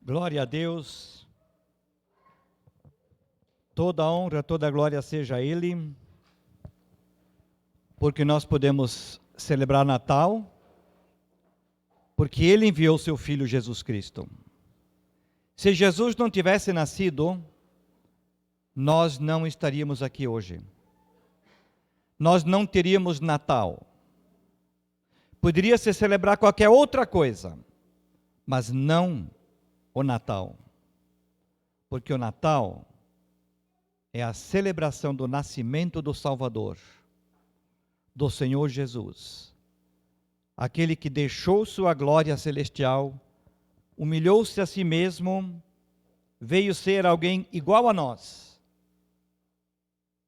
Glória a Deus, toda a honra, toda a glória seja a Ele, porque nós podemos celebrar Natal, porque Ele enviou seu Filho Jesus Cristo. Se Jesus não tivesse nascido, nós não estaríamos aqui hoje. Nós não teríamos Natal. Poderia se celebrar qualquer outra coisa, mas não o Natal. Porque o Natal é a celebração do nascimento do Salvador, do Senhor Jesus. Aquele que deixou sua glória celestial, humilhou-se a si mesmo, veio ser alguém igual a nós,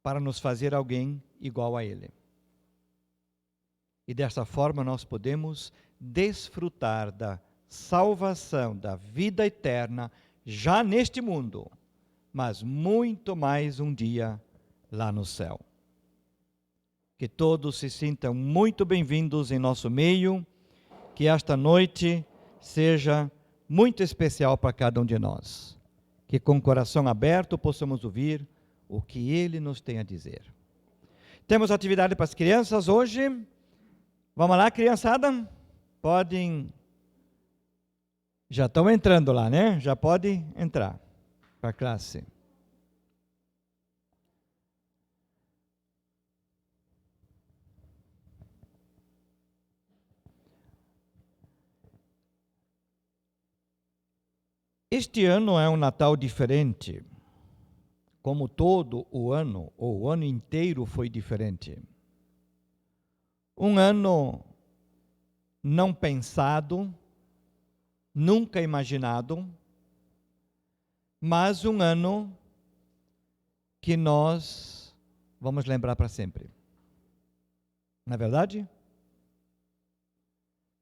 para nos fazer alguém igual a Ele. E dessa forma nós podemos desfrutar da salvação, da vida eterna, já neste mundo, mas muito mais um dia lá no céu. Que todos se sintam muito bem-vindos em nosso meio, que esta noite seja muito especial para cada um de nós. Que com o coração aberto possamos ouvir o que Ele nos tem a dizer. Temos atividade para as crianças hoje. Vamos lá, criançada? Podem... Já estão entrando lá, né? Já pode entrar para a classe. Este ano é um Natal diferente, como todo o ano, ou o ano inteiro foi diferente. Um ano não pensado, nunca imaginado, mas um ano que nós vamos lembrar para sempre. Não é verdade?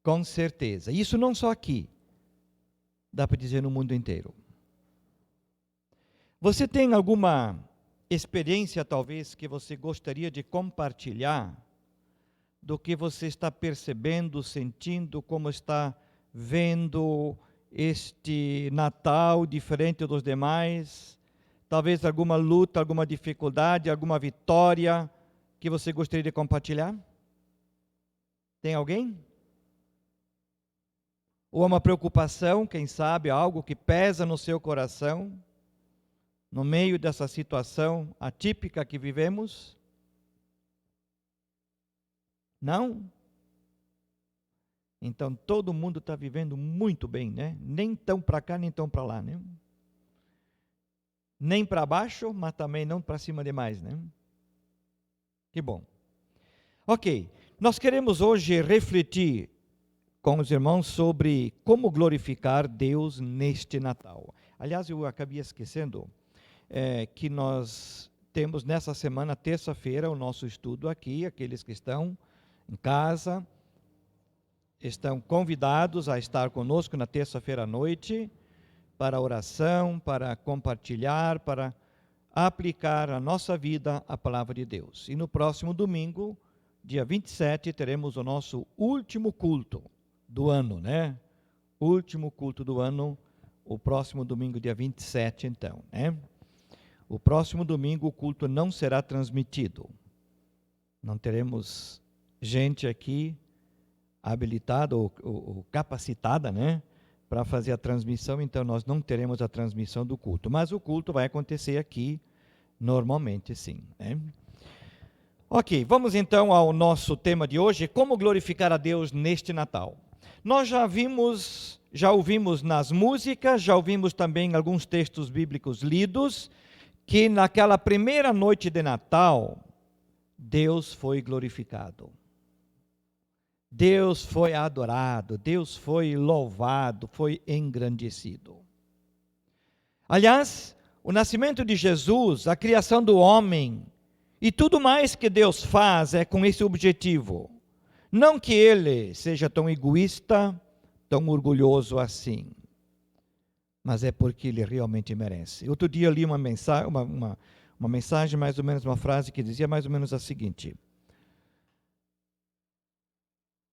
Com certeza. Isso não só aqui, dá para dizer no mundo inteiro. Você tem alguma experiência, talvez, que você gostaria de compartilhar do que você está percebendo, sentindo, como está vendo este Natal diferente dos demais? Talvez alguma luta, alguma dificuldade, alguma vitória que você gostaria de compartilhar? Tem alguém? Ou uma preocupação, quem sabe, algo que pesa no seu coração, no meio dessa situação atípica que vivemos? Não? Então todo mundo está vivendo muito bem, né? Nem tão para cá, nem tão para lá, né? Nem para baixo, mas também não para cima demais, né? Que bom. Ok, nós queremos hoje refletir com os irmãos sobre como glorificar Deus neste Natal. Aliás, eu acabei esquecendo que nós temos nessa semana, terça-feira, o nosso estudo aqui. Aqueles que estão em casa estão convidados a estar conosco na terça-feira à noite para oração, para compartilhar, para aplicar a nossa vida à palavra de Deus. E no próximo domingo, dia 27, teremos o nosso último culto do ano, né? Último culto do ano, o próximo domingo, dia 27, então, né? O próximo domingo o culto não será transmitido. Não teremos gente aqui habilitada ou capacitada, né, para fazer a transmissão, então nós não teremos a transmissão do culto. Mas o culto vai acontecer aqui, normalmente sim, né? Ok, vamos então ao nosso tema de hoje, como glorificar a Deus neste Natal. Nós já ouvimos nas músicas, já ouvimos também alguns textos bíblicos lidos, que naquela primeira noite de Natal, Deus foi glorificado. Deus foi adorado, Deus foi louvado, foi engrandecido. Aliás, o nascimento de Jesus, a criação do homem e tudo mais que Deus faz é com esse objetivo. Não que Ele seja tão egoísta, tão orgulhoso assim, mas é porque Ele realmente merece. Outro dia eu li uma mensagem, mais ou menos uma frase que dizia mais ou menos a seguinte: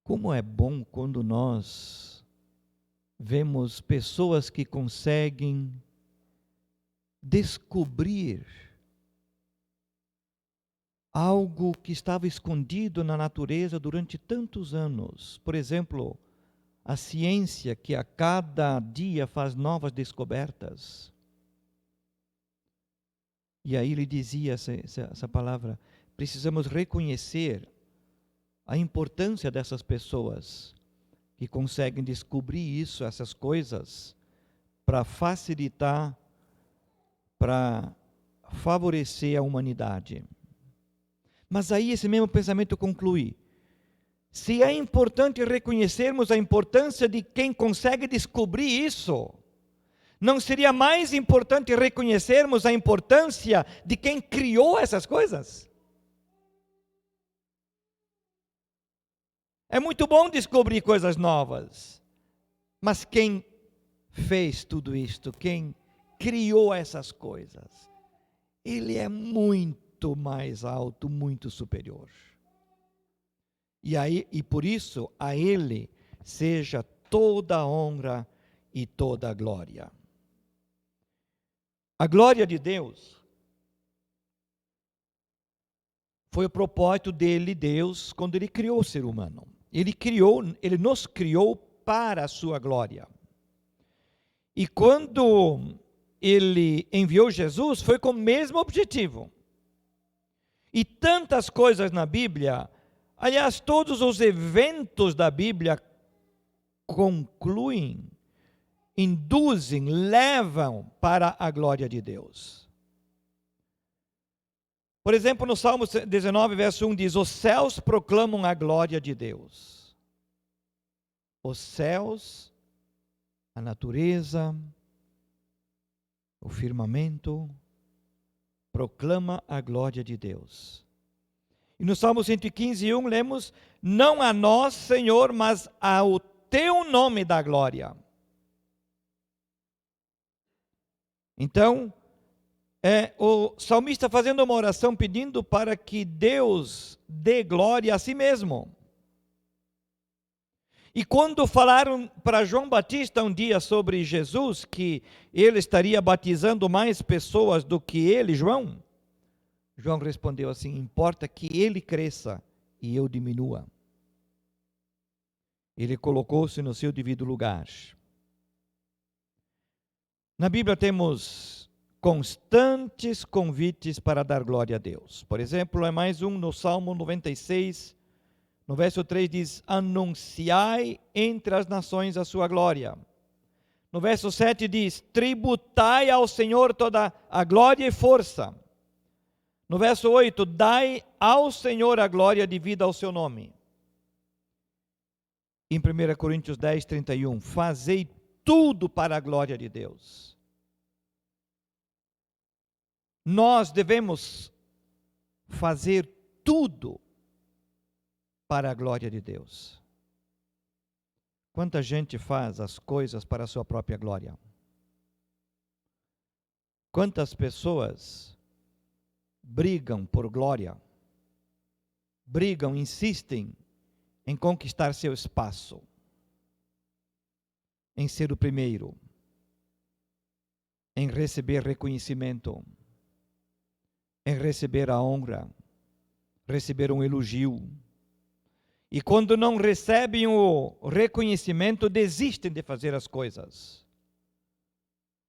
como é bom quando nós vemos pessoas que conseguem descobrir algo que estava escondido na natureza durante tantos anos. Por exemplo, a ciência que a cada dia faz novas descobertas. E aí ele dizia essa palavra: precisamos reconhecer a importância dessas pessoas que conseguem descobrir isso, essas coisas, para facilitar, para favorecer a humanidade. Mas aí esse mesmo pensamento conclui: se é importante reconhecermos a importância de quem consegue descobrir isso, não seria mais importante reconhecermos a importância de quem criou essas coisas? É muito bom descobrir coisas novas, mas quem fez tudo isto, quem criou essas coisas, ele é muito mais alto, muito superior. E por isso a ele seja toda a honra e toda a glória. A glória de Deus foi o propósito dele, Deus, quando ele criou o ser humano. Ele nos criou para a sua glória. E quando ele enviou Jesus, foi com o mesmo objetivo. E tantas coisas na Bíblia, aliás, todos os eventos da Bíblia concluem, induzem, levam para a glória de Deus. Por exemplo, no Salmo 19, verso 1 diz: os céus proclamam a glória de Deus. Os céus, a natureza, o firmamento, proclama a glória de Deus. E no Salmo 115, 1, lemos: não a nós, Senhor, mas ao teu nome dá glória. Então, o salmista fazendo uma oração pedindo para que Deus dê glória a si mesmo. E quando falaram para João Batista um dia sobre Jesus, que ele estaria batizando mais pessoas do que ele, João respondeu assim: importa que ele cresça e eu diminua. Ele colocou-se no seu devido lugar. Na Bíblia temos constantes convites para dar glória a Deus. Por exemplo, é mais um no Salmo 96, no verso 3 diz: anunciai entre as nações a sua glória. No verso 7 diz: tributai ao Senhor toda a glória e força. No verso 8, dai ao Senhor a glória devida ao seu nome. Em 1 Coríntios 10, 31, fazei tudo para a glória de Deus. Nós devemos fazer tudo para a glória de Deus. Quanta gente faz as coisas para a sua própria glória? Quantas pessoas brigam por glória? Brigam, insistem em conquistar seu espaço, em ser o primeiro, em receber reconhecimento, em receber a honra, receber um elogio. E quando não recebem o reconhecimento, desistem de fazer as coisas.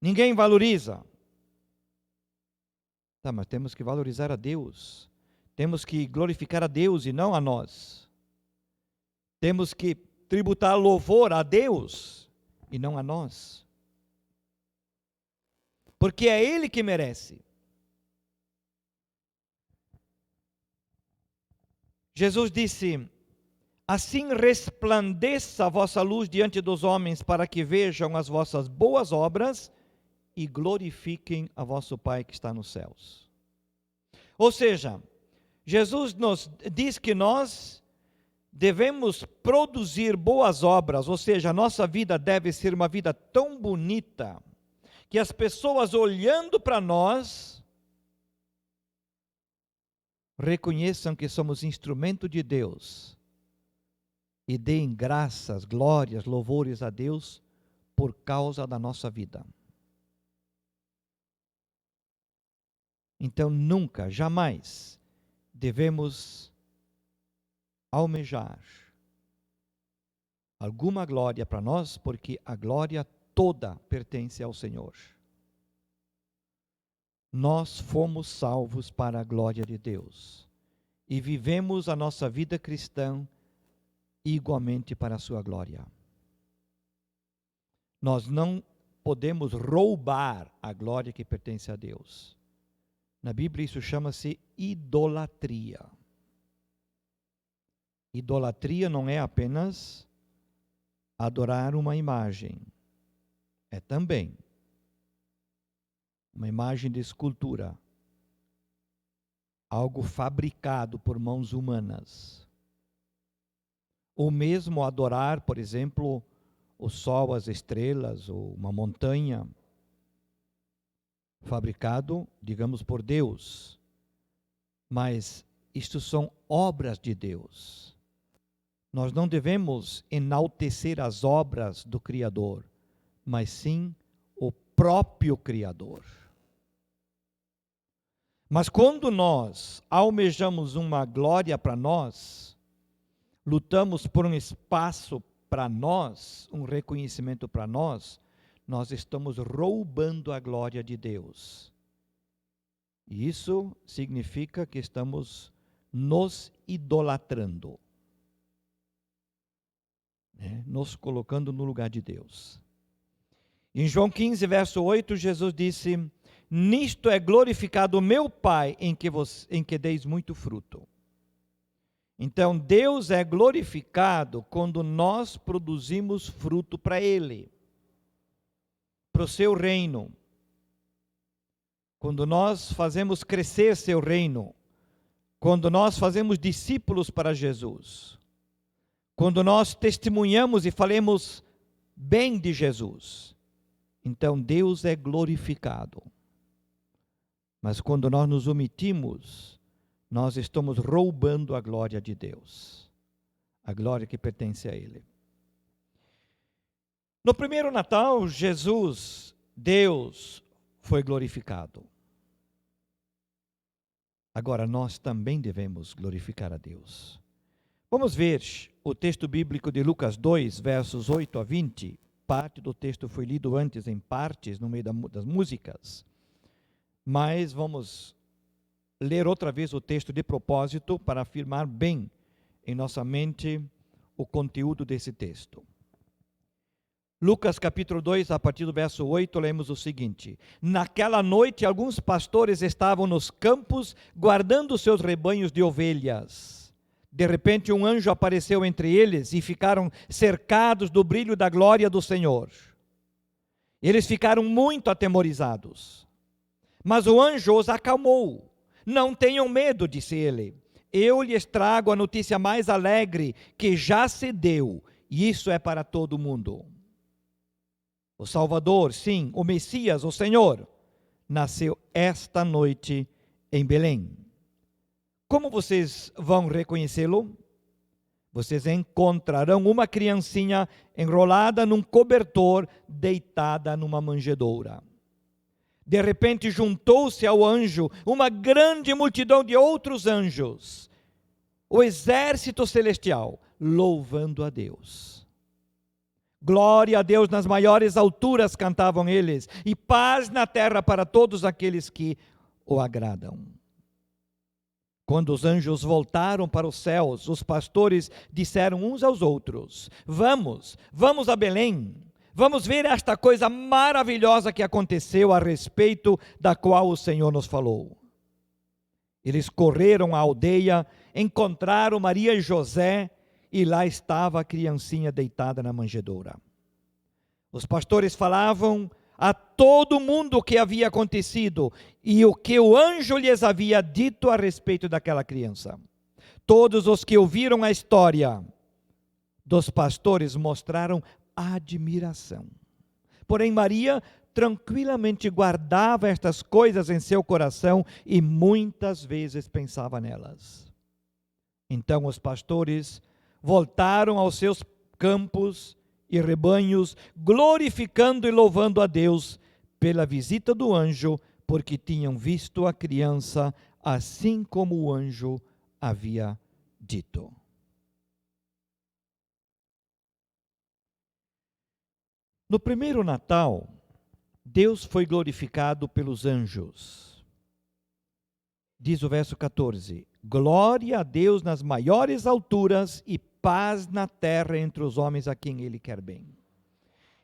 Ninguém valoriza. Tá, mas temos que valorizar a Deus. Temos que glorificar a Deus e não a nós. Temos que tributar louvor a Deus e não a nós. Porque é Ele que merece. Jesus disse: assim resplandeça a vossa luz diante dos homens, para que vejam as vossas boas obras e glorifiquem a vosso Pai que está nos céus. Ou seja, Jesus nos diz que nós devemos produzir boas obras, ou seja, a nossa vida deve ser uma vida tão bonita, que as pessoas olhando para nós, reconheçam que somos instrumento de Deus e deem graças, glórias, louvores a Deus por causa da nossa vida. Então, nunca, jamais devemos almejar alguma glória para nós, porque a glória toda pertence ao Senhor. Nós fomos salvos para a glória de Deus e vivemos a nossa vida cristã igualmente para a sua glória. Nós não podemos roubar a glória que pertence a Deus. Na Bíblia isso chama-se idolatria. Idolatria não é apenas adorar uma imagem, é também uma imagem de escultura, algo fabricado por mãos humanas. Ou mesmo adorar, por exemplo, o sol, as estrelas, ou uma montanha, fabricado, digamos, por Deus. Mas isto são obras de Deus. Nós não devemos enaltecer as obras do Criador, mas sim o próprio Criador. Mas quando nós almejamos uma glória para nós, lutamos por um espaço para nós, um reconhecimento para nós, nós estamos roubando a glória de Deus. E isso significa que estamos nos idolatrando, nos colocando no lugar de Deus. Em João 15, verso 8, Jesus disse: nisto é glorificado o meu Pai, em que deis muito fruto. Então, Deus é glorificado quando nós produzimos fruto para Ele, para o seu reino. Quando nós fazemos crescer seu reino, quando nós fazemos discípulos para Jesus, quando nós testemunhamos e falamos bem de Jesus, então Deus é glorificado. Mas quando nós nos omitimos, nós estamos roubando a glória de Deus, a glória que pertence a Ele. No primeiro Natal, Jesus, Deus, foi glorificado. Agora nós também devemos glorificar a Deus. Vamos ver o texto bíblico de Lucas 2, versos 8 a 20. Parte do texto foi lido antes em partes, no meio das músicas. Mas vamos ler outra vez o texto de propósito para afirmar bem em nossa mente o conteúdo desse texto. Lucas capítulo 2, a partir do verso 8, lemos o seguinte: naquela noite, alguns pastores estavam nos campos, guardando seus rebanhos de ovelhas. De repente, um anjo apareceu entre eles e ficaram cercados do brilho da glória do Senhor. Eles ficaram muito atemorizados. Mas o anjo os acalmou. Não tenham medo, disse ele. Eu lhes trago a notícia mais alegre que já se deu, e isso é para todo mundo. O Salvador, sim, o Messias, o Senhor, nasceu esta noite em Belém. Como vocês vão reconhecê-lo? Vocês encontrarão uma criancinha enrolada num cobertor, deitada numa manjedoura. De repente juntou-se ao anjo uma grande multidão de outros anjos, o exército celestial, louvando a Deus. Glória a Deus nas maiores alturas, cantavam eles, e paz na terra para todos aqueles que o agradam. Quando os anjos voltaram para os céus, os pastores disseram uns aos outros: vamos a Belém, vamos ver esta coisa maravilhosa que aconteceu, a respeito da qual o Senhor nos falou. Eles correram à aldeia, encontraram Maria e José, e lá estava a criancinha deitada na manjedoura. Os pastores falavam a todo mundo o que havia acontecido e o que o anjo lhes havia dito a respeito daquela criança. Todos os que ouviram a história dos pastores mostraram admiração. Porém, Maria tranquilamente guardava estas coisas em seu coração e muitas vezes pensava nelas. Então os pastores voltaram aos seus campos e rebanhos, glorificando e louvando a Deus pela visita do anjo, porque tinham visto a criança, assim como o anjo havia dito. No primeiro Natal, Deus foi glorificado pelos anjos. Diz o verso 14: glória a Deus nas maiores alturas e paz na terra entre os homens a quem Ele quer bem.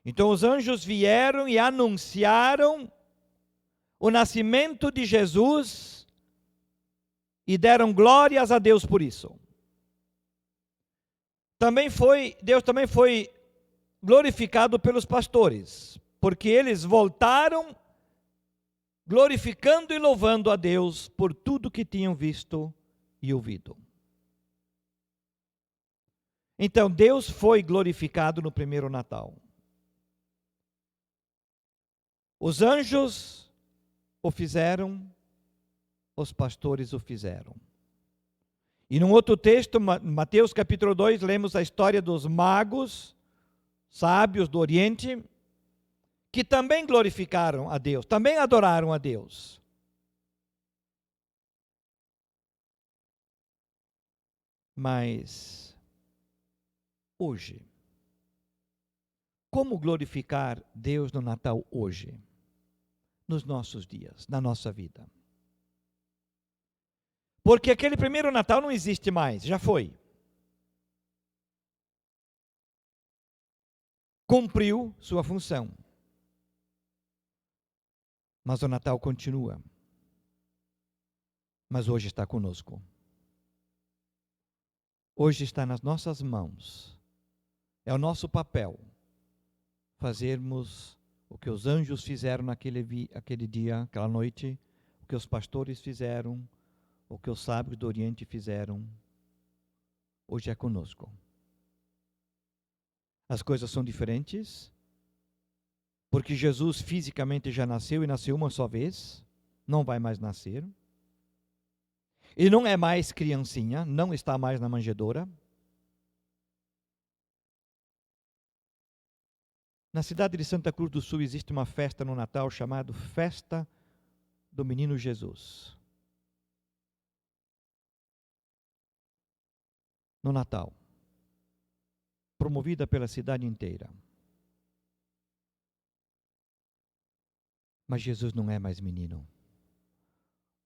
Então os anjos vieram e anunciaram o nascimento de Jesus e deram glórias a Deus por isso. Deus também foi glorificado pelos pastores, porque eles voltaram glorificando e louvando a Deus por tudo que tinham visto e ouvido. Então Deus foi glorificado no primeiro Natal. Os anjos o fizeram, os pastores o fizeram. E num outro texto, Mateus capítulo 2, lemos a história dos magos, sábios do Oriente, que também glorificaram a Deus, também adoraram a Deus. Mas, hoje, como glorificar Deus no Natal hoje? Nos nossos dias, na nossa vida. Porque aquele primeiro Natal não existe mais, já foi. Cumpriu sua função. Mas o Natal continua. Mas hoje está conosco. Hoje está nas nossas mãos. É o nosso papel fazermos o que os anjos fizeram aquele dia, aquela noite, o que os pastores fizeram, o que os sábios do Oriente fizeram. Hoje é conosco. As coisas são diferentes, porque Jesus fisicamente já nasceu e nasceu uma só vez, não vai mais nascer. Ele não é mais criancinha, não está mais na manjedoura. Na cidade de Santa Cruz do Sul existe uma festa no Natal chamada Festa do Menino Jesus. No Natal. Promovida pela cidade inteira. Mas Jesus não é mais menino.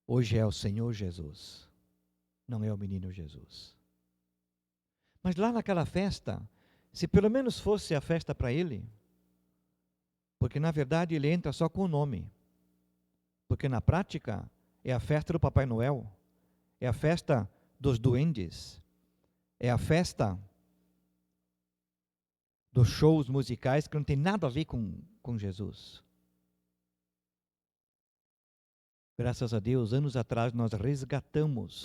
Hoje é o Senhor Jesus. Não é o menino Jesus. Mas lá naquela festa, se pelo menos fosse a festa para ele, porque na verdade ele entra só com o nome. Porque na prática é a festa do Papai Noel, é a festa dos duendes, é a festa dos shows musicais que não tem nada a ver com Jesus. Graças a Deus, anos atrás nós resgatamos,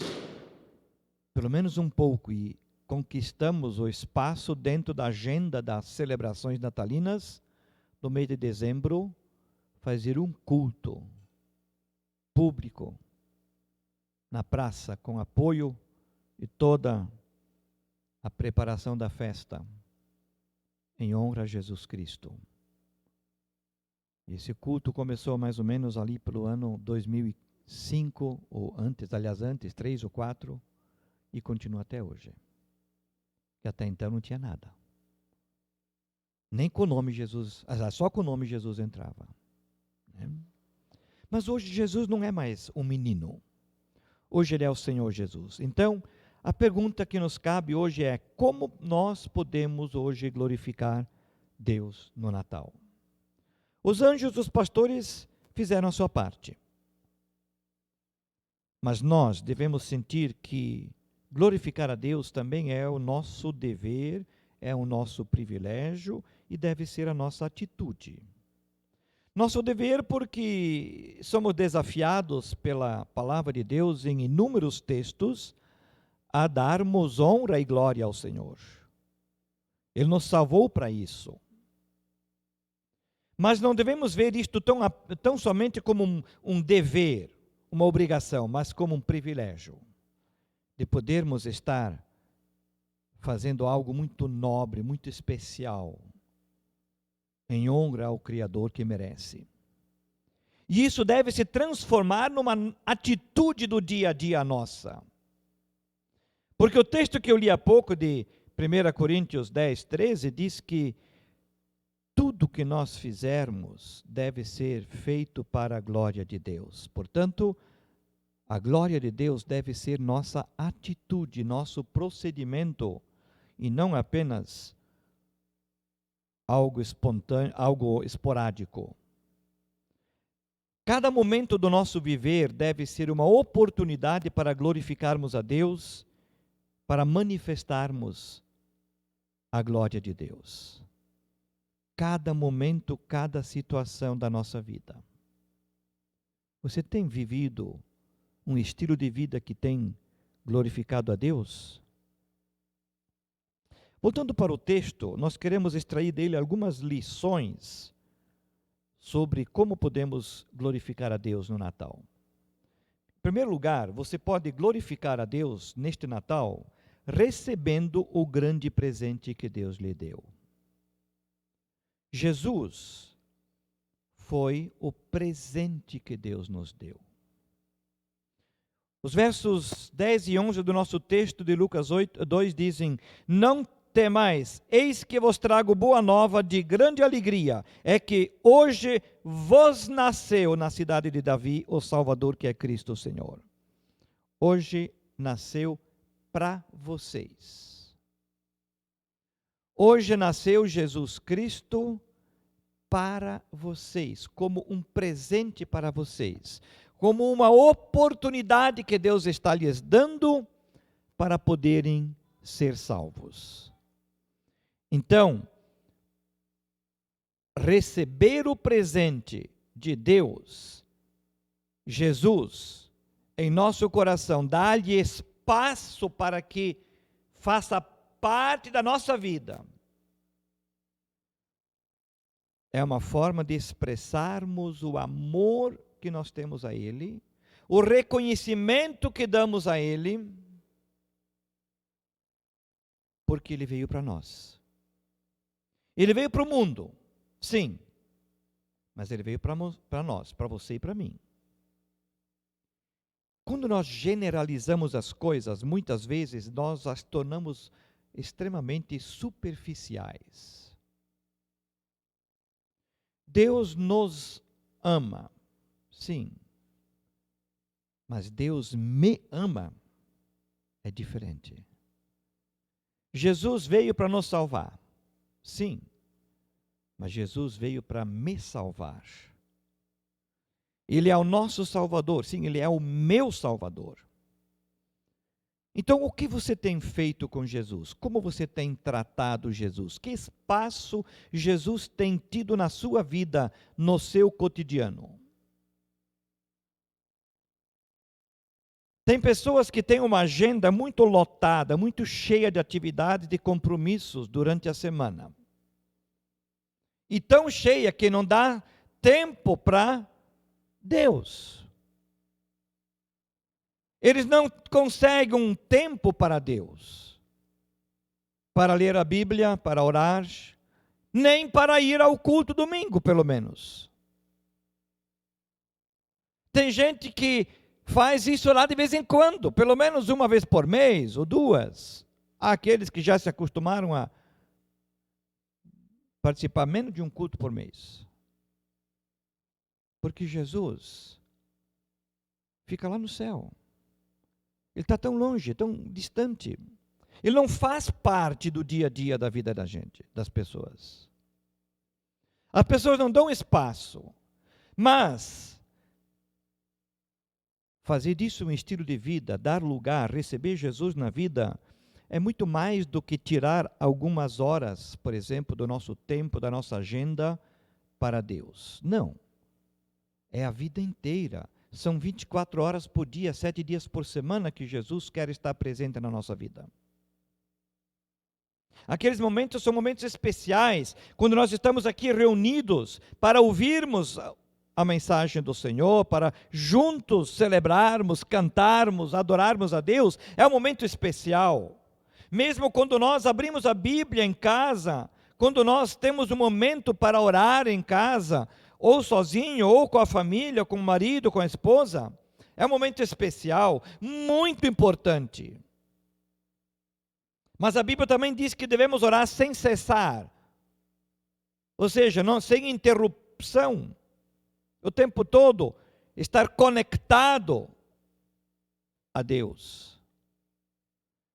pelo menos um pouco, e conquistamos o espaço dentro da agenda das celebrações natalinas, no mês de dezembro, fazer um culto público na praça, com apoio e toda a preparação da festa, em honra a Jesus Cristo. Esse culto começou mais ou menos ali pelo ano 2005, ou antes, 3 ou 4, e continua até hoje. Que até então não tinha nada. Nem com o nome Jesus, só com o nome Jesus entrava. Mas hoje Jesus não é mais um menino. Hoje ele é o Senhor Jesus. Então, a pergunta que nos cabe hoje é: como nós podemos hoje glorificar Deus no Natal? Os anjos, os pastores fizeram a sua parte. Mas nós devemos sentir que glorificar a Deus também é o nosso dever, é o nosso privilégio e deve ser a nossa atitude. Nosso dever porque somos desafiados pela palavra de Deus em inúmeros textos a darmos honra e glória ao Senhor. Ele nos salvou para isso. Mas não devemos ver isto tão somente como um dever, uma obrigação, mas como um privilégio de podermos estar fazendo algo muito nobre, muito especial, em honra ao Criador que merece. E isso deve se transformar numa atitude do dia a dia nossa. Porque o texto que eu li há pouco de 1 Coríntios 10, 13 diz que tudo que nós fizermos deve ser feito para a glória de Deus. Portanto, a glória de Deus deve ser nossa atitude, nosso procedimento, e não apenas algo espontâneo, algo esporádico. Cada momento do nosso viver deve ser uma oportunidade para glorificarmos a Deus, para manifestarmos a glória de Deus. Cada momento, cada situação da nossa vida. Você tem vivido um estilo de vida que tem glorificado a Deus? Voltando para o texto, nós queremos extrair dele algumas lições sobre como podemos glorificar a Deus no Natal. Em primeiro lugar, você pode glorificar a Deus neste Natal recebendo o grande presente que Deus lhe deu. Jesus foi o presente que Deus nos deu. Os versos 10 e 11 do nosso texto de Lucas 2 dizem: não temais, eis que vos trago boa nova de grande alegria, é que hoje vos nasceu na cidade de Davi o Salvador, que é Cristo o Senhor. Hoje nasceu para vocês. Hoje nasceu Jesus Cristo para vocês, como um presente para vocês, como uma oportunidade que Deus está lhes dando para poderem ser salvos. Então, receber o presente de Deus, Jesus, em nosso coração, dá-lhe espaço para que faça parte da nossa vida, é uma forma de expressarmos o amor que nós temos a Ele, o reconhecimento que damos a Ele, porque Ele veio para nós. Ele veio para o mundo, sim, mas Ele veio para nós, para você e para mim. Quando nós generalizamos as coisas, muitas vezes nós as tornamos extremamente superficiais. Deus nos ama, sim, mas Deus me ama é diferente. Jesus veio para nos salvar, sim, mas Jesus veio para me salvar. Ele é o nosso Salvador, sim, Ele é o meu Salvador. Então, o que você tem feito com Jesus? Como você tem tratado Jesus? Que espaço Jesus tem tido na sua vida, no seu cotidiano? Tem pessoas que têm uma agenda muito lotada, muito cheia de atividades, de compromissos durante a semana. E tão cheia que não dá tempo para Deus. Eles não conseguem um tempo para Deus, para ler a Bíblia, para orar, nem para ir ao culto domingo, pelo menos. Tem gente que faz isso lá de vez em quando, pelo menos uma vez por mês ou duas. Há aqueles que já se acostumaram a participar menos de um culto por mês. Porque Jesus fica lá no céu. Ele está tão longe, tão distante. Ele não faz parte do dia a dia da vida da gente, das pessoas. As pessoas não dão espaço. Mas fazer disso um estilo de vida, dar lugar, receber Jesus na vida, é muito mais do que tirar algumas horas, por exemplo, do nosso tempo, da nossa agenda para Deus. Não. É a vida inteira. São 24 horas por dia, 7 dias por semana que Jesus quer estar presente na nossa vida. Aqueles momentos são momentos especiais, quando nós estamos aqui reunidos para ouvirmos a mensagem do Senhor, para juntos celebrarmos, cantarmos, adorarmos a Deus. É um momento especial. Mesmo quando nós abrimos a Bíblia em casa, quando nós temos um momento para orar em casa, ou sozinho, ou com a família, com o marido, com a esposa, é um momento especial, muito importante. Mas a Bíblia também diz que devemos orar sem cessar, ou seja, não, sem interrupção, o tempo todo, estar conectado a Deus.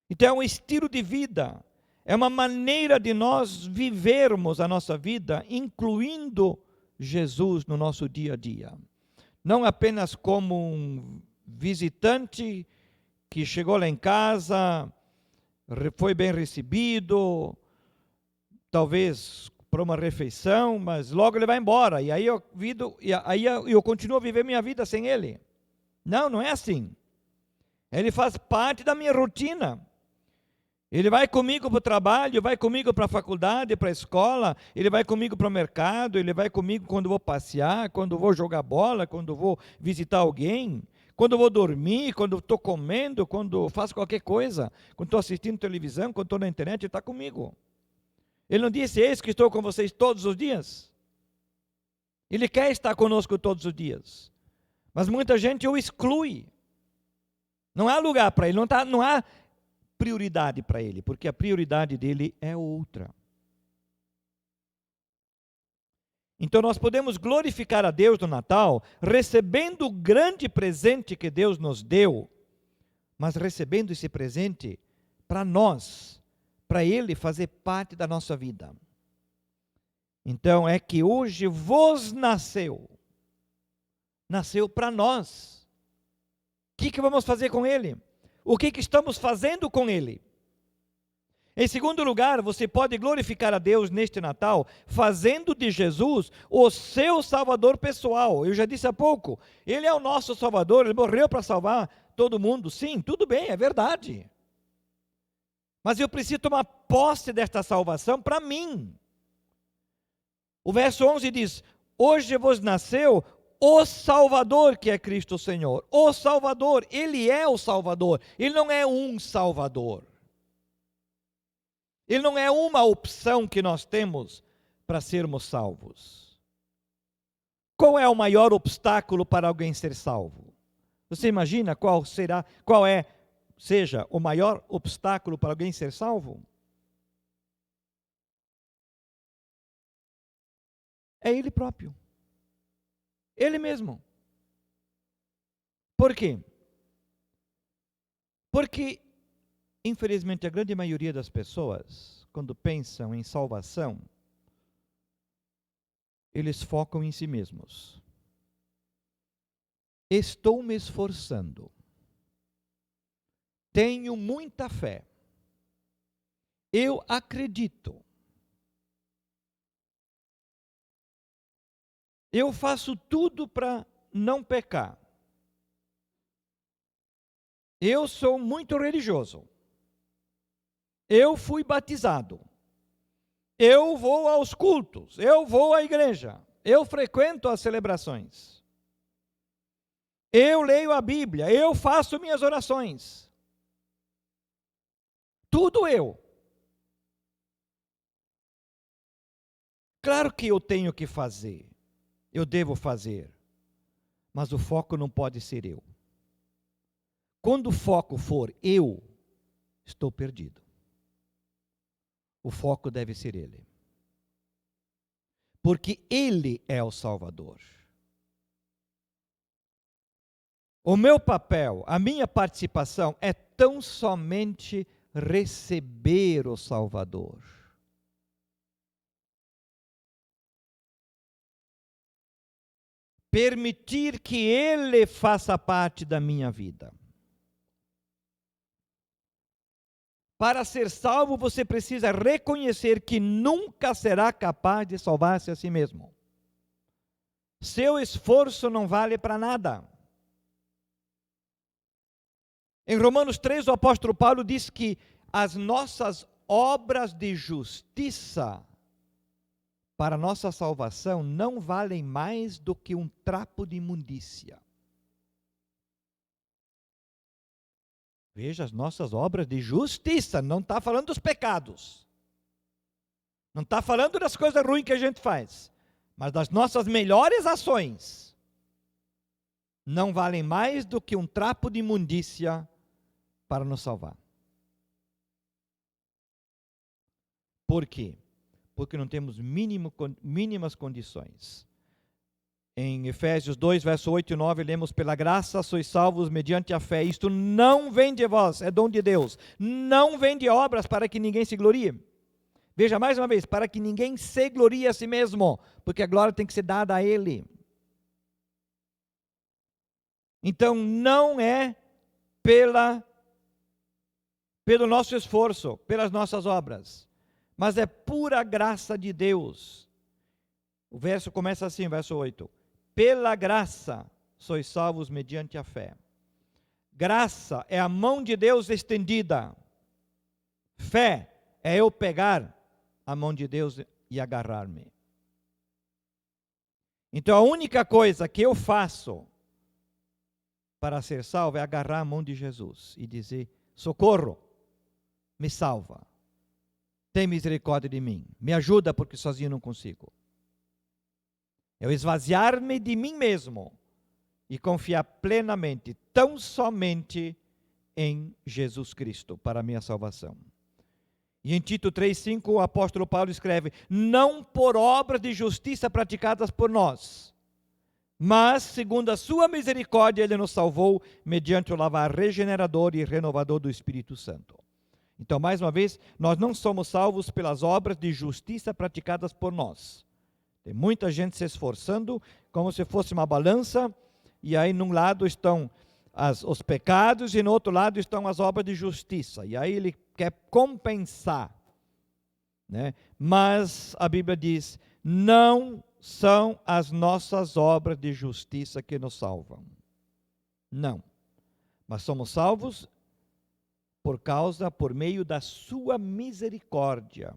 Então é um estilo de vida, é uma maneira de nós vivermos a nossa vida, incluindo Jesus no nosso dia a dia. Não apenas como um visitante que chegou lá em casa, foi bem recebido, talvez para uma refeição, mas logo ele vai embora, e aí eu continuo a viver minha vida sem ele. Não, não é assim. Ele faz parte da minha rotina. Ele vai comigo para o trabalho, vai comigo para a faculdade, para a escola, ele vai comigo para o mercado, ele vai comigo quando vou passear, quando vou jogar bola, quando vou visitar alguém, quando vou dormir, quando estou comendo, quando faço qualquer coisa, quando estou assistindo televisão, quando estou na internet, ele está comigo. Ele não disse, eis que estou com vocês todos os dias? Ele quer estar conosco todos os dias. Mas muita gente o exclui. Não há lugar para ele, não há prioridade para ele, porque a prioridade dele é outra. Então nós podemos glorificar a Deus no Natal, recebendo o grande presente que Deus nos deu, mas recebendo esse presente para nós, para Ele fazer parte da nossa vida. Então é que hoje vos nasceu para nós. O que vamos fazer com Ele? O que estamos fazendo com Ele? Em segundo lugar, você pode glorificar a Deus neste Natal, fazendo de Jesus o seu Salvador pessoal. Eu já disse há pouco, Ele é o nosso Salvador, Ele morreu para salvar todo mundo. Sim, tudo bem, é verdade. Mas eu preciso tomar posse desta salvação para mim. O verso 11 diz, hoje vos nasceu o Salvador, que é Cristo o Senhor. O Salvador, Ele é o Salvador. Ele não é um Salvador. Ele não é uma opção que nós temos para sermos salvos. Qual é o maior obstáculo para alguém ser salvo? Você imagina seja o maior obstáculo para alguém ser salvo? É Ele próprio. Ele mesmo. Por quê? Porque, infelizmente, a grande maioria das pessoas, quando pensam em salvação, eles focam em si mesmos. Estou me esforçando. Tenho muita fé. Eu acredito. Eu faço tudo para não pecar. Eu sou muito religioso. Eu fui batizado. Eu vou aos cultos. Eu vou à igreja. Eu frequento as celebrações. Eu leio a Bíblia. Eu faço minhas orações. Tudo eu. Claro que eu tenho que fazer. Eu devo fazer. Mas o foco não pode ser eu. Quando o foco for eu, estou perdido. O foco deve ser Ele. Porque Ele é o Salvador. O meu papel, a minha participação é tão somente receber o Salvador. Permitir que Ele faça parte da minha vida. Para ser salvo, você precisa reconhecer que nunca será capaz de salvar-se a si mesmo. Seu esforço não vale para nada. Em Romanos 3, o apóstolo Paulo diz que as nossas obras de justiça para a nossa salvação não valem mais do que um trapo de imundícia. Veja, as nossas obras de justiça, não está falando dos pecados. Não está falando das coisas ruins que a gente faz, mas das nossas melhores ações. Não valem mais do que um trapo de imundícia para nos salvar. Por quê? Porque não temos mínimas condições. Em Efésios 2, verso 8 e 9, lemos: pela graça sois salvos mediante a fé. Isto não vem de vós, é dom de Deus. Não vem de obras para que ninguém se glorie. Veja mais uma vez, para que ninguém se glorie a si mesmo, porque a glória tem que ser dada a Ele. Então não é pelo nosso esforço, pelas nossas obras, mas é pura graça de Deus. O verso começa assim, verso 8. Pela graça sois salvos mediante a fé. Graça é a mão de Deus estendida. Fé é eu pegar a mão de Deus e agarrar-me. Então a única coisa que eu faço para ser salvo é agarrar a mão de Jesus e dizer: socorro, me salva, tem misericórdia de mim, me ajuda porque sozinho não consigo. Eu esvaziar-me de mim mesmo e confiar plenamente, tão somente em Jesus Cristo para a minha salvação. E em Tito 3,5 o apóstolo Paulo escreve: não por obras de justiça praticadas por nós, mas segundo a sua misericórdia Ele nos salvou mediante o lavar regenerador e renovador do Espírito Santo. Então, mais uma vez, nós não somos salvos pelas obras de justiça praticadas por nós. Tem muita gente se esforçando como se fosse uma balança, e aí num lado estão os pecados e no outro lado estão as obras de justiça. E aí ele quer compensar, né? Mas a Bíblia diz: não são as nossas obras de justiça que nos salvam. Não. Mas somos salvos por meio da sua misericórdia.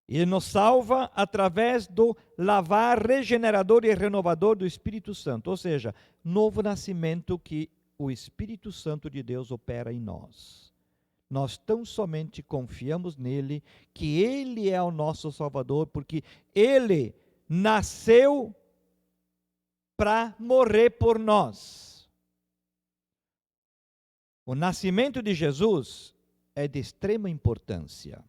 Ele nos salva através do lavar regenerador e renovador do Espírito Santo, ou seja, novo nascimento que o Espírito Santo de Deus opera em nós. Nós tão somente confiamos nele, que ele é o nosso Salvador, porque ele nasceu para morrer por nós. O nascimento de Jesus é de extrema importância.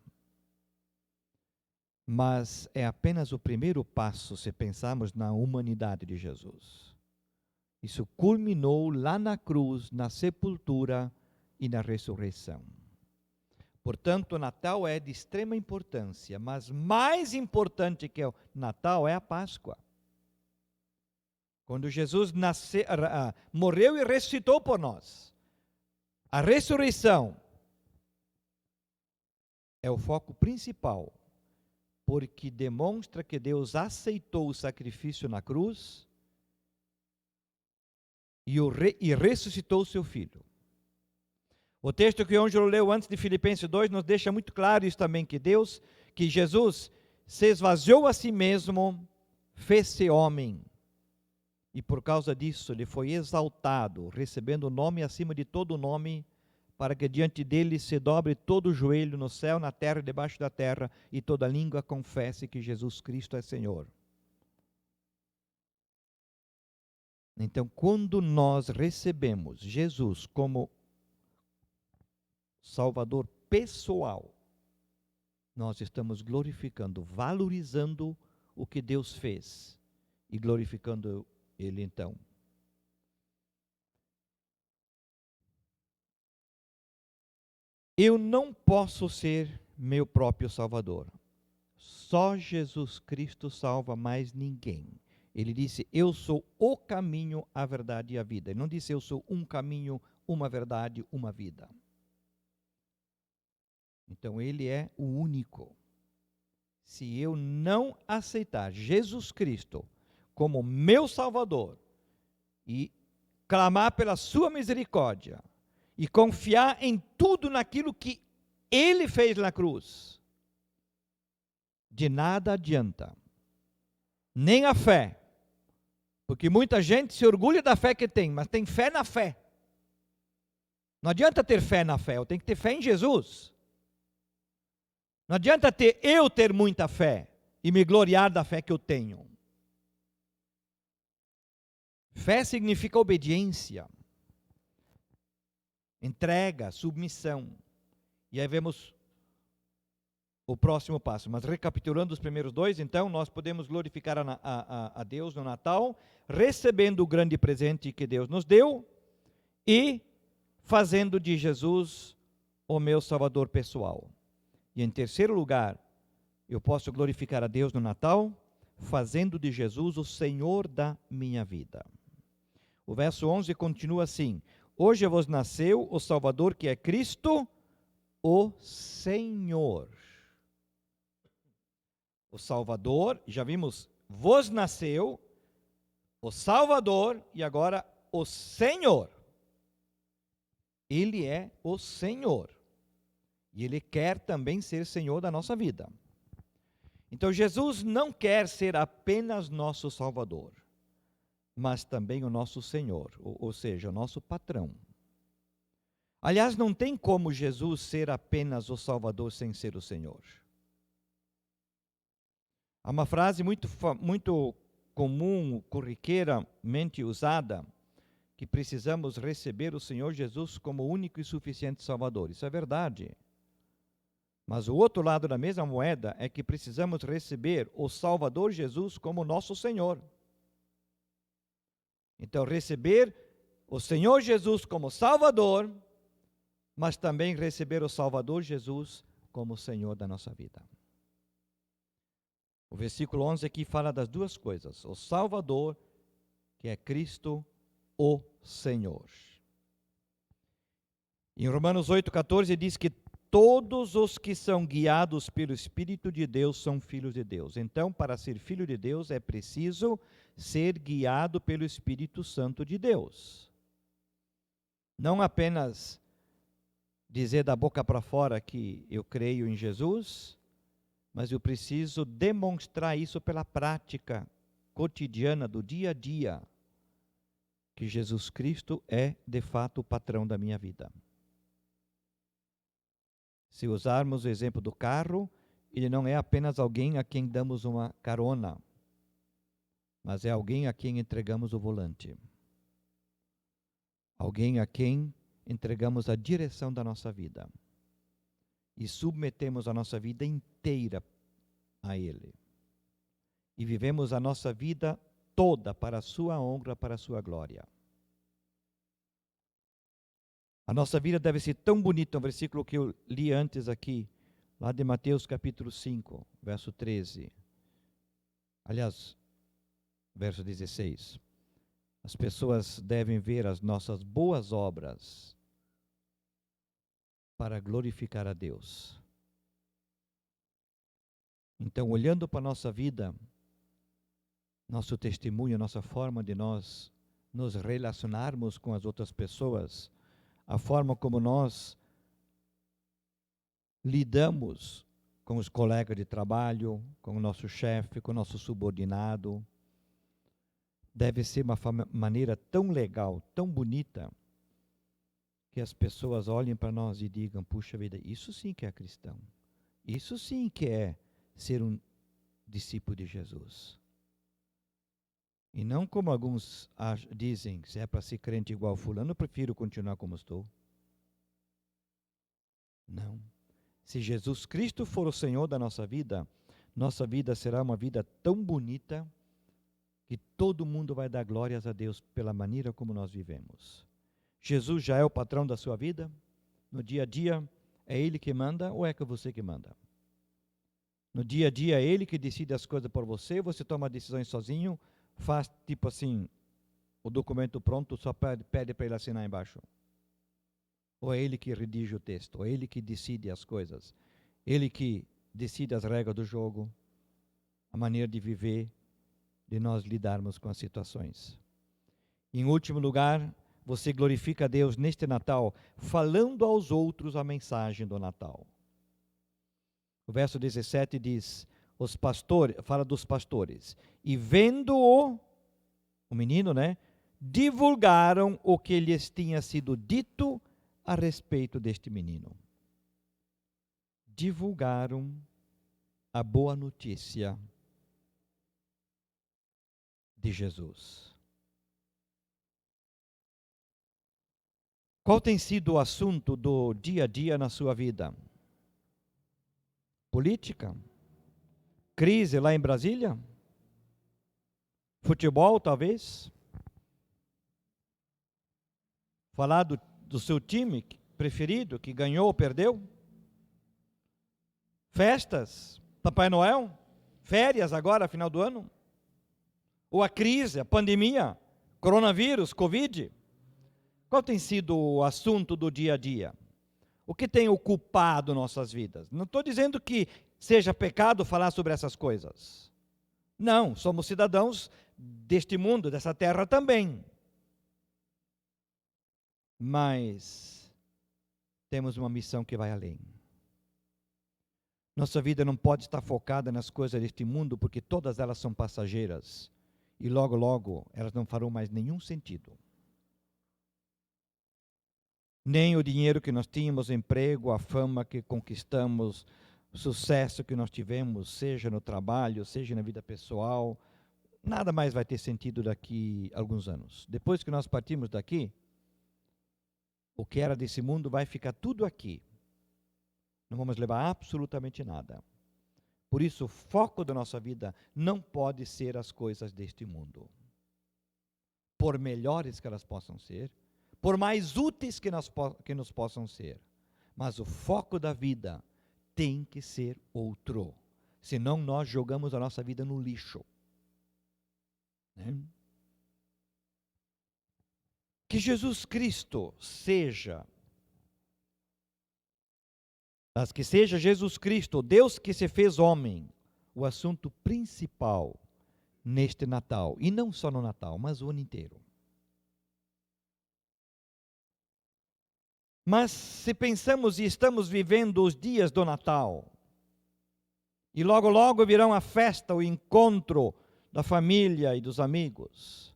Mas é apenas o primeiro passo se pensarmos na humanidade de Jesus. Isso culminou lá na cruz, na sepultura e na ressurreição. Portanto, o Natal é de extrema importância, mas mais importante que o Natal é a Páscoa. Quando Jesus morreu e ressuscitou por nós. A ressurreição é o foco principal, porque demonstra que Deus aceitou o sacrifício na cruz e ressuscitou o seu Filho. O texto que o Ângelo leu antes de Filipenses 2 nos deixa muito claro isso também, que Jesus se esvaziou a si mesmo, fez-se homem, e por causa disso ele foi exaltado, recebendo o nome acima de todo nome, para que diante dele se dobre todo o joelho no céu, na terra e debaixo da terra, e toda língua confesse que Jesus Cristo é Senhor. Então, quando nós recebemos Jesus como Salvador pessoal, nós estamos glorificando, valorizando o que Deus fez e glorificando Ele então. Eu não posso ser meu próprio Salvador. Só Jesus Cristo salva, mais ninguém. Ele disse: eu sou o caminho, a verdade e a vida. Ele não disse: eu sou um caminho, uma verdade, uma vida. Então ele é o único. Se eu não aceitar Jesus Cristo como meu Salvador e clamar pela sua misericórdia e confiar em tudo naquilo que ele fez na cruz, de nada adianta, nem a fé, porque muita gente se orgulha da fé que tem, mas tem fé na fé. Não adianta ter fé na fé, eu tenho que ter fé em Jesus. Não adianta eu ter muita fé e me gloriar da fé que eu tenho. Fé significa obediência, entrega, submissão. E aí vemos o próximo passo. Mas recapitulando os primeiros dois, então, nós podemos glorificar a Deus no Natal, recebendo o grande presente que Deus nos deu e fazendo de Jesus o meu Salvador pessoal. E em terceiro lugar, eu posso glorificar a Deus no Natal, fazendo de Jesus o Senhor da minha vida. O verso 11 continua assim: hoje vos nasceu o Salvador, que é Cristo, o Senhor. O Salvador, já vimos, vos nasceu, o Salvador e agora o Senhor. Ele é o Senhor. E Ele quer também ser Senhor da nossa vida. Então Jesus não quer ser apenas nosso Salvador, mas também o nosso Senhor, ou seja, o nosso patrão. Aliás, não tem como Jesus ser apenas o Salvador sem ser o Senhor. Há uma frase muito comum, corriqueiramente usada, que precisamos receber o Senhor Jesus como único e suficiente Salvador. Isso é verdade. Mas o outro lado da mesma moeda é que precisamos receber o Salvador Jesus como nosso Senhor. Então, receber o Senhor Jesus como Salvador, mas também receber o Salvador Jesus como Senhor da nossa vida. O versículo 11 aqui fala das duas coisas: o Salvador, que é Cristo, o Senhor. Em Romanos 8,14 diz que todos os que são guiados pelo Espírito de Deus são filhos de Deus. Então, para ser filho de Deus, é preciso ser guiado pelo Espírito Santo de Deus. Não apenas dizer da boca para fora que eu creio em Jesus, mas eu preciso demonstrar isso pela prática cotidiana do dia a dia, que Jesus Cristo é, de fato, o patrão da minha vida. Se usarmos o exemplo do carro, ele não é apenas alguém a quem damos uma carona, mas é alguém a quem entregamos o volante. Alguém a quem entregamos a direção da nossa vida. E submetemos a nossa vida inteira a Ele. E vivemos a nossa vida toda para a sua honra, para a sua glória. A nossa vida deve ser tão bonita, um versículo que eu li antes aqui, lá de Mateus capítulo 5, verso 13. Aliás, verso 16. As pessoas devem ver as nossas boas obras para glorificar a Deus. Então, olhando para a nossa vida, nosso testemunho, nossa forma de nós nos relacionarmos com as outras pessoas, a forma como nós lidamos com os colegas de trabalho, com o nosso chefe, com o nosso subordinado, deve ser uma maneira tão legal, tão bonita, que as pessoas olhem para nós e digam: puxa vida, isso sim que é cristão. Isso sim que é ser um discípulo de Jesus. E não como alguns dizem, se é para ser crente igual fulano, eu prefiro continuar como estou. Não. Se Jesus Cristo for o Senhor da nossa vida será uma vida tão bonita que todo mundo vai dar glórias a Deus pela maneira como nós vivemos. Jesus já é o patrão da sua vida? No dia a dia, é Ele que manda ou é que você que manda? No dia a dia, é Ele que decide as coisas por você, você toma decisões sozinho, faz tipo assim, o documento pronto, só pede para ele assinar embaixo. Ou é Ele que redige o texto, ou é Ele que decide as coisas, Ele que decide as regras do jogo, a maneira de viver, de nós lidarmos com as situações. Em último lugar, você glorifica a Deus neste Natal, falando aos outros a mensagem do Natal. O verso 17 diz, fala dos pastores, e vendo-o, o menino, divulgaram o que lhes tinha sido dito a respeito deste menino. divulgaram a boa notícia de Jesus. Qual tem sido o assunto do dia a dia na sua vida? Política? Crise lá em Brasília? Futebol, talvez? Falar do seu time preferido, que ganhou ou perdeu? Festas? Papai Noel? Férias agora, final do ano? Ou a crise, a pandemia? Coronavírus, Covid? Qual tem sido o assunto do dia a dia? O que tem ocupado nossas vidas? Não estou dizendo que seja pecado falar sobre essas coisas. Não, somos cidadãos deste mundo, dessa terra também. Mas temos uma missão que vai além. Nossa vida não pode estar focada nas coisas deste mundo, porque todas elas são passageiras. E logo, logo, elas não farão mais nenhum sentido. Nem o dinheiro que nós tínhamos, emprego, a fama que conquistamos, o sucesso que nós tivemos, seja no trabalho, seja na vida pessoal, nada mais vai ter sentido daqui a alguns anos. Depois que nós partimos daqui, o que era desse mundo vai ficar tudo aqui. Não vamos levar absolutamente nada. Por isso, o foco da nossa vida não pode ser as coisas deste mundo. Por melhores que elas possam ser, por mais úteis que nos possam ser. Mas o foco da vida tem que ser outro. Senão nós jogamos a nossa vida no lixo. Né? Que Jesus Cristo seja, mas que seja Jesus Cristo, Deus que se fez homem, o assunto principal neste Natal. E não só no Natal, mas o ano inteiro. Mas se pensamos e estamos vivendo os dias do Natal, e logo logo virão a festa, o encontro da família e dos amigos,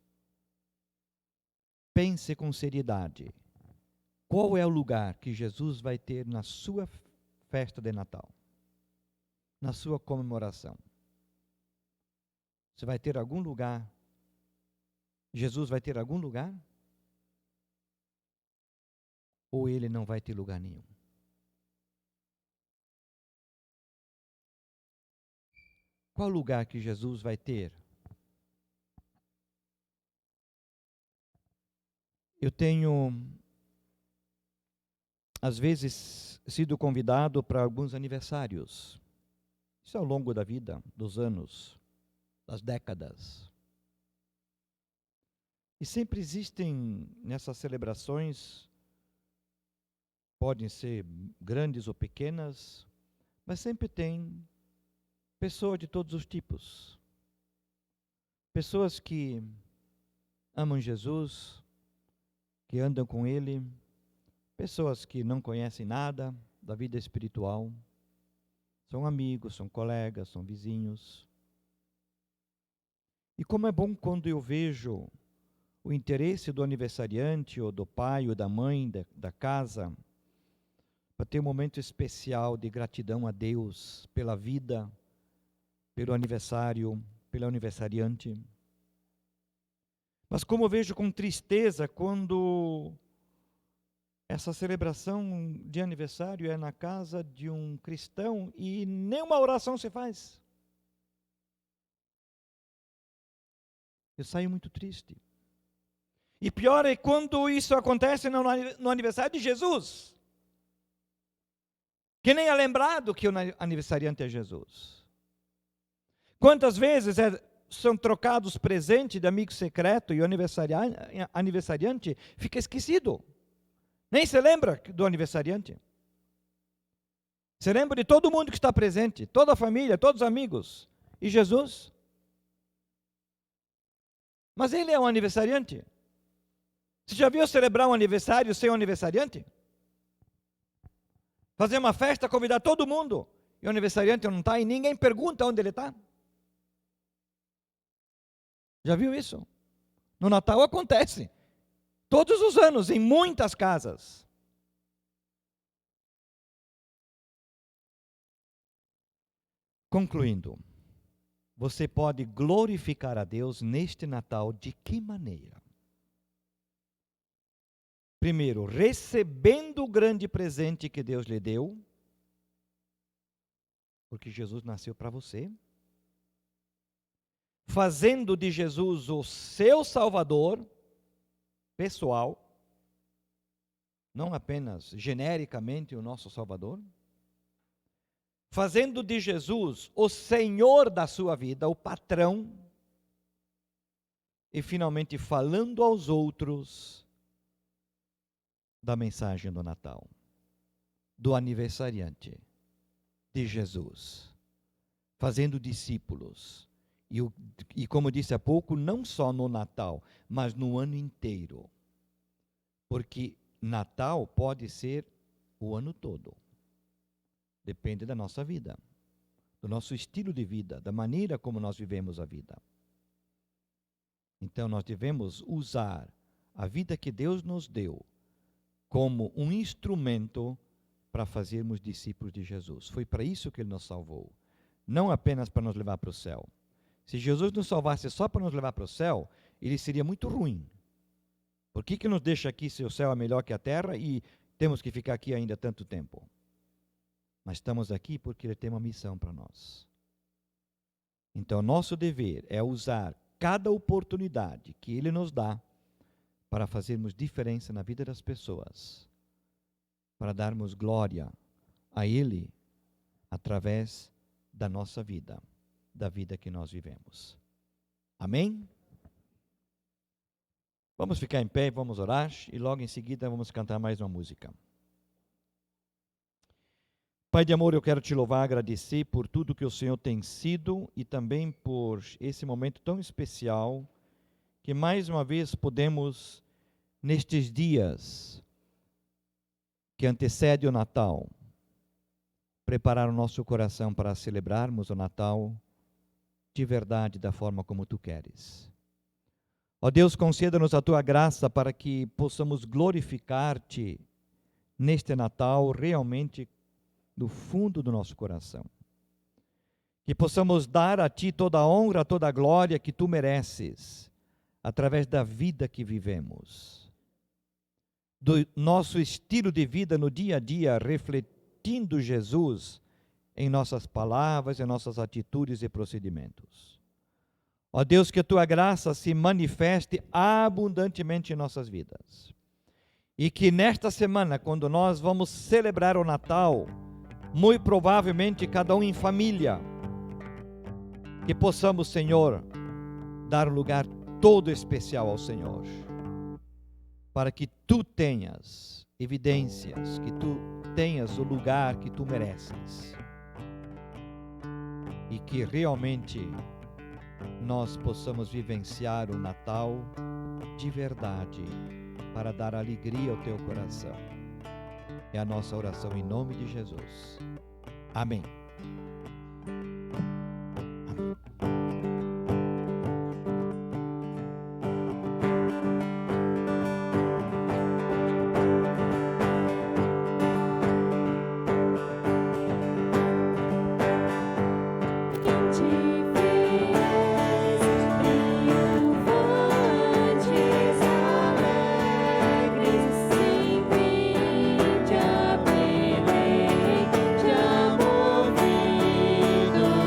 pense com seriedade, qual é o lugar que Jesus vai ter na sua festa de Natal, na sua comemoração? Você vai ter algum lugar? Jesus vai ter algum lugar? Ou ele não vai ter lugar nenhum? Qual lugar que Jesus vai ter? Eu tenho, às vezes, sido convidado para alguns aniversários. Isso ao longo da vida, dos anos, das décadas. E sempre existem nessas celebrações, podem ser grandes ou pequenas, mas sempre tem pessoas de todos os tipos. Pessoas que amam Jesus, que andam com Ele, pessoas que não conhecem nada da vida espiritual, são amigos, são colegas, são vizinhos. E como é bom quando eu vejo o interesse do aniversariante, ou do pai, ou da mãe da casa, para ter um momento especial de gratidão a Deus pela vida, pelo aniversário, pelo aniversariante. Mas como eu vejo com tristeza quando essa celebração de aniversário é na casa de um cristão e nenhuma oração se faz. Eu saio muito triste. E pior é quando isso acontece no aniversário de Jesus, que nem é lembrado que o aniversariante é Jesus. Quantas vezes são trocados presentes de amigo secreto e o aniversariante fica esquecido. Nem se lembra do aniversariante. Se lembra de todo mundo que está presente, toda a família, todos os amigos. E Jesus? Mas ele é um aniversariante. Você já viu celebrar um aniversário sem um aniversariante? Fazer uma festa, convidar todo mundo, e o aniversariante não está, e ninguém pergunta onde ele está? Já viu isso? No Natal acontece. Todos os anos, em muitas casas. Concluindo, você pode glorificar a Deus neste Natal de que maneira? Primeiro, recebendo o grande presente que Deus lhe deu, porque Jesus nasceu para você. Fazendo de Jesus o seu Salvador pessoal, não apenas genericamente o nosso Salvador. Fazendo de Jesus o Senhor da sua vida, o patrão. E finalmente falando aos outros da mensagem do Natal, do aniversariante de Jesus, fazendo discípulos. E como disse há pouco, não só no Natal, mas no ano inteiro. Porque Natal pode ser o ano todo. Depende da nossa vida, do nosso estilo de vida, da maneira como nós vivemos a vida. Então nós devemos usar a vida que Deus nos deu como um instrumento para fazermos discípulos de Jesus. Foi para isso que Ele nos salvou, não apenas para nos levar para o céu. Se Jesus nos salvasse só para nos levar para o céu, Ele seria muito ruim. Por que nos deixa aqui se o céu é melhor que a terra e temos que ficar aqui ainda tanto tempo? Mas estamos aqui porque Ele tem uma missão para nós. Então, nosso dever é usar cada oportunidade que Ele nos dá para fazermos diferença na vida das pessoas, para darmos glória a Ele através da nossa vida, da vida que nós vivemos. Amém? Vamos ficar em pé e vamos orar, e logo em seguida vamos cantar mais uma música. Pai de amor, eu quero te louvar, agradecer por tudo que o Senhor tem sido e também por esse momento tão especial que mais uma vez podemos, nestes dias que antecedem o Natal, preparar o nosso coração para celebrarmos o Natal de verdade, da forma como Tu queres. Ó Deus, conceda-nos a Tua graça para que possamos glorificar-Te neste Natal realmente do fundo do nosso coração. Que possamos dar a Ti toda a honra, toda a glória que Tu mereces, através da vida que vivemos, do nosso estilo de vida no dia a dia, refletindo Jesus em nossas palavras, em nossas atitudes e procedimentos. Ó Deus, que a Tua graça se manifeste abundantemente em nossas vidas. E que nesta semana, quando nós vamos celebrar o Natal, muito provavelmente cada um em família, que possamos, Senhor, dar um lugar todo especial ao Senhor, para que Tu tenhas evidências, que Tu tenhas o lugar que Tu mereces, e que realmente nós possamos vivenciar o Natal de verdade, para dar alegria ao Teu coração. É a nossa oração em nome de Jesus. Amém. De amor vivo.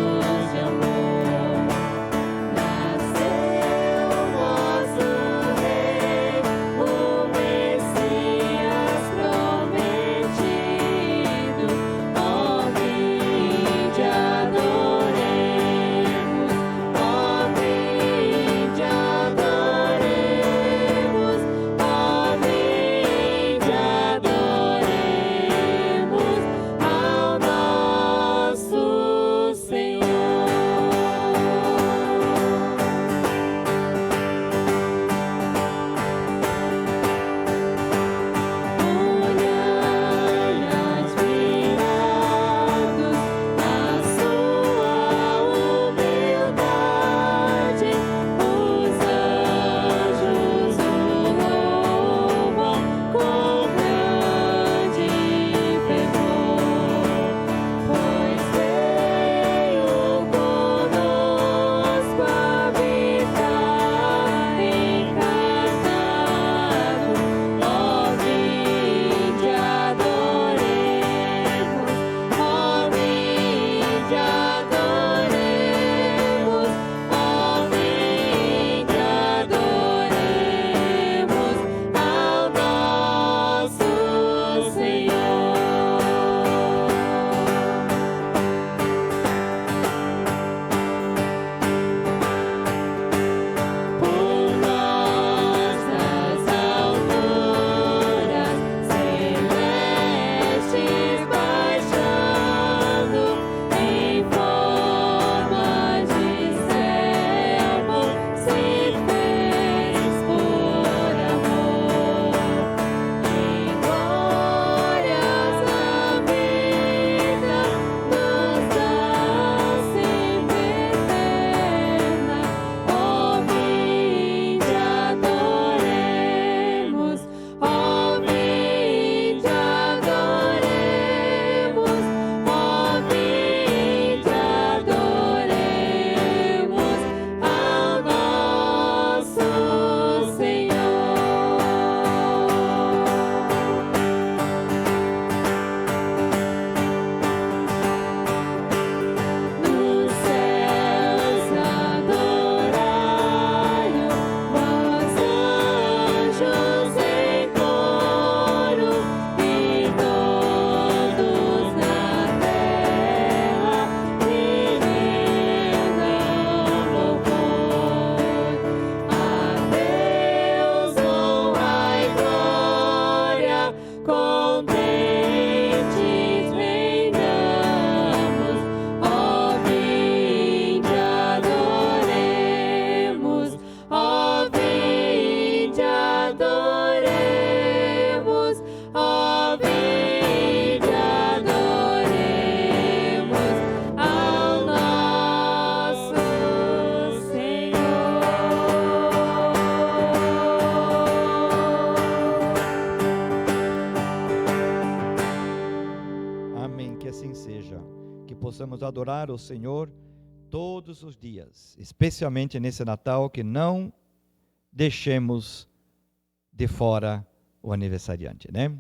Amém. Que assim seja. Que possamos adorar o Senhor todos os dias, especialmente nesse Natal, que não deixemos de fora o aniversariante, né?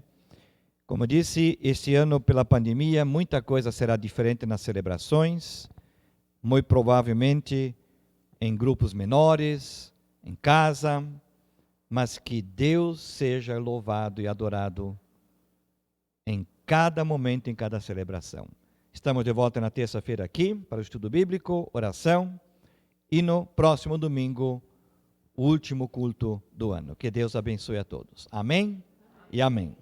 Como disse, este ano, pela pandemia, muita coisa será diferente nas celebrações, muito provavelmente em grupos menores, em casa, mas que Deus seja louvado e adorado em cada momento, em cada celebração. Estamos de volta na terça-feira aqui para o estudo bíblico, oração, e no próximo domingo, o último culto do ano. Que Deus abençoe a todos. Amém e amém.